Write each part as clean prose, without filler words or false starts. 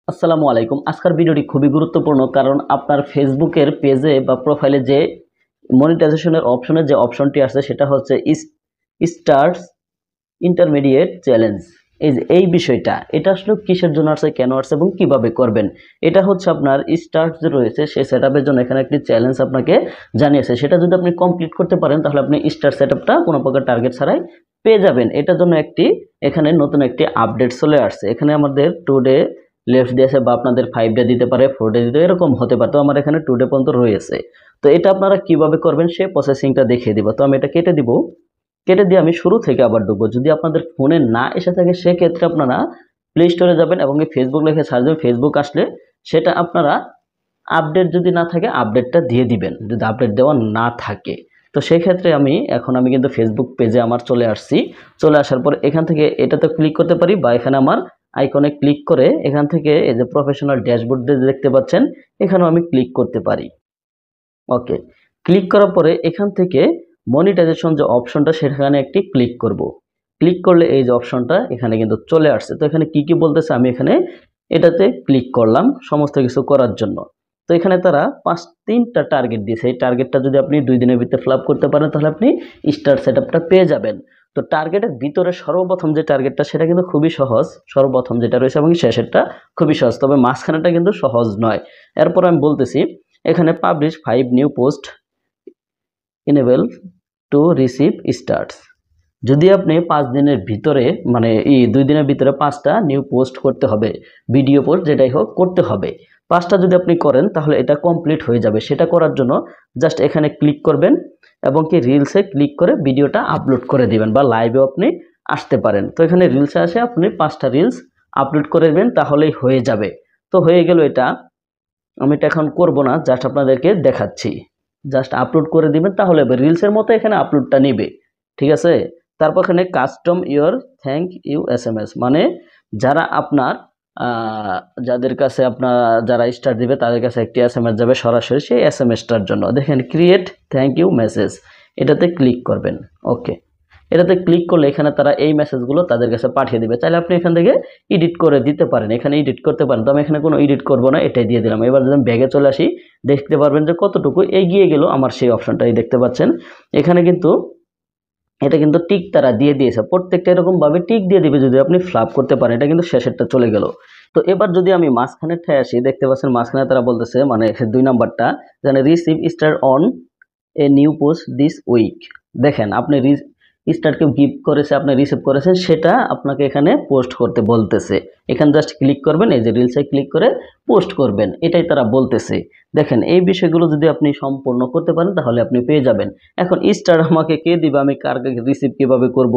আসসালামু আলাইকুম। আজকের ভিডিওটি খুবই গুরুত্বপূর্ণ, কারণ আপনার ফেসবুকের পেজে বা প্রোফাইলে যে মনিটাইজেশনের অপশনে যে অপশনটি আছে সেটা হচ্ছে স্টার্স ইন্টারমিডিয়েট চ্যালেঞ্জ। এই বিষয়টা এটা আসলে কিসের জন্য আসছে, কেন আসছে এবং কিভাবে করবেন, এটা হচ্ছে আপনার স্টার্ট যে রয়েছে সেই সেটআপের জন্য এখানে একটি চ্যালেঞ্জ আপনাকে জানিয়েছে। সেটা যদি আপনি কমপ্লিট করতে পারেন তাহলে আপনি স্টার সেটআপটা কোনো প্রকার টার্গেট ছাড়াই পেয়ে যাবেন। এটার জন্য এখানে নতুন একটি আপডেট চলে আসছে। এখানে আমাদের টুডে লেফট দিয়েছে, বা আপনাদের 5 ডে দিতে পারে, 4 ডে দিতে এরকম হতে পারে। তো আমার এখানে 2 ডে পর্যন্ত রয়েছে। তো এটা আপনারা কিভাবে করবেন সে প্রসেসিংটা দেখিয়ে দিব। তো আমি এটা কেটে দিব, কেটে দিয়ে আমি শুরু থেকে আবার ঢুকবো। যদি আপনাদের ফোনে না এসে থাকে সেক্ষেত্রে আপনারা প্লে স্টোরে যাবেন এবং ফেসবুক লিখে সার্চ দেবেন। ফেসবুক আসলে সেটা আপনারা আপডেট যদি না থাকে আপডেটটা দিয়ে দিবেন, যদি আপডেট দেওয়া না থাকে। তো সেক্ষেত্রে আমি কিন্তু ফেসবুক পেজে আমার চলে আসছি। চলে আসার পর এখান থেকে এটাতে ক্লিক করতে পারি, বা এখানে আমার আইকনে ক্লিক করে এখান থেকে এই যে প্রফেশনাল ড্যাশবোর্ড দেখতে পাচ্ছেন এখানেও আমি ক্লিক করতে পারি। ওকে, ক্লিক করার পরে এখান থেকে মনিটাইজেশন যে অপশনটা সেখানে একটি ক্লিক করব। ক্লিক করলে এই যে অপশনটা এখানে কিন্তু চলে আসছে। তো এখানে কি কি বলতেছে আমি এখানে এটাতে ক্লিক করলাম সমস্ত কিছু করার জন্য। তো এখানে তারা 3টা টার্গেট দিয়েছে। এই টার্গেটটা যদি আপনি 2 দিনের ভিতরে ফিল আপ করতে পারেন তাহলে আপনি স্টার সেটআপটা পেয়ে যাবেন। তো টার্গেটের ভিতরে সর্বপ্রথম যে টার্গেটটা সেটা কিন্তু খুবই সহজ, সর্বপ্রথম যেটা রয়েছে এবং শেষেরটা খুবই সহজ, তবে মাঝখানেটা কিন্তু সহজ নয়। এরপর আমি বলতেছি এখানে publish 5 new post enable to receive starts. যদি আপনি 5 দিনের ভিতরে মানে 2 দিনের ভিতরে 5টা নিউ পোস্ট করতে হবে, ভিডিও পোস্ট যেটাই হোক করতে হবে। 5টা যদি আপনি করেন তাহলে এটা কমপ্লিট হয়ে যাবে। সেটা করার জন্য জাস্ট এখানে ক্লিক করবেন এবং কি রিলসে ক্লিক করে ভিডিওটা আপলোড করে দিবেন, বা লাইভেও আপনি আসতে পারেন। তো এখানে রিলসে আসে আপনি 5টা রিলস আপলোড করে দেবেন তাহলেই হয়ে যাবে। তো হয়ে গেল এটা। আমি এটা এখন করব না, জাস্ট আপনাদেরকে দেখাচ্ছি। জাস্ট আপলোড করে দিবেন তাহলে রিলসের মতো এখানে আপলোডটা নেবে, ঠিক আছে। তারপর এখানে custom your thank you SMS, মানে যারা আপনার যাদের কাছে আপনার যারা স্টার দিবে তাদের কাছে একটি এসএমএস যাবে সরাসরি সেই এসএমএসটার জন্য। দেখেন ক্রিয়েট থ্যাংক ইউ মেসেজ, এটাতে ক্লিক করবেন। ওকে, এটাতে ক্লিক করলে এখানে তারা এই মেসেজগুলো তাদের কাছে পাঠিয়ে দিবে। চাইলে আপনি এখান থেকে এডিট করে দিতে পারেন, এখানে এডিট করতে পারেন। তো আমি এখানে কোনো এডিট করব না, এটাই দিয়ে দিলাম। এবার যদি আমি ব্যাগে চলে আসি দেখতে পারবেন যে কতটুকু এগিয়ে গেল আমার সেই অপশনটাই দেখতে পাচ্ছেন। এখানে কিন্তু এটা কিন্তু টিক তারা দিয়ে দিয়েছে, প্রত্যেকটা এরকমভাবে টিক দিয়ে দিবে যদি আপনি ফ্লাপ করতে পারেন। এটা কিন্তু শেষেরটা চলে গেল। তো এবার যদি আমি মাঝখানে ঠায় আসি দেখতে পাচ্ছেন মাঝখানে তারা বলতেছে মানে 2 নাম্বারটা যেখানে receive star on a new post this week. দেখেন আপনি স্টারকে গিফট করেছে, আপনি রিসিভ করেছেন, সেটা আপনাকে এখানে পোস্ট করতে বলতেছে। এখানে জাস্ট ক্লিক করবেন, এই যে রিলসে ক্লিক করে পোস্ট করবেন, এটাই তারা বলতেছে। দেখেন এই বিষয়গুলো যদি আপনি সম্পূর্ণ করতে পারেন তাহলে আপনি পেয়ে যাবেন। এখন স্টার আমাকে কে দিবে, আমি কার রিসিভ কিভাবে করব,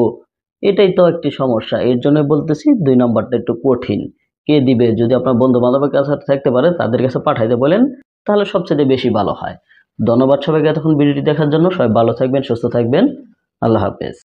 এটাই তো একটি সমস্যা। এর জন্য বলতেছি 2 নাম্বারটা একটু কঠিন। কে দিবে, যদি আপনার বন্ধু বান্ধবের কাছে থাকতে পারে তাদের কাছে পাঠাইতে বলেন তাহলে সবচেয়ে বেশি ভালো হয়। ধন্যবাদ সবাইকে এতক্ষণ ভিডিওটি দেখার জন্য। সবাই ভালো থাকবেন, সুস্থ থাকবেন। আল্লাহ হাফেজ।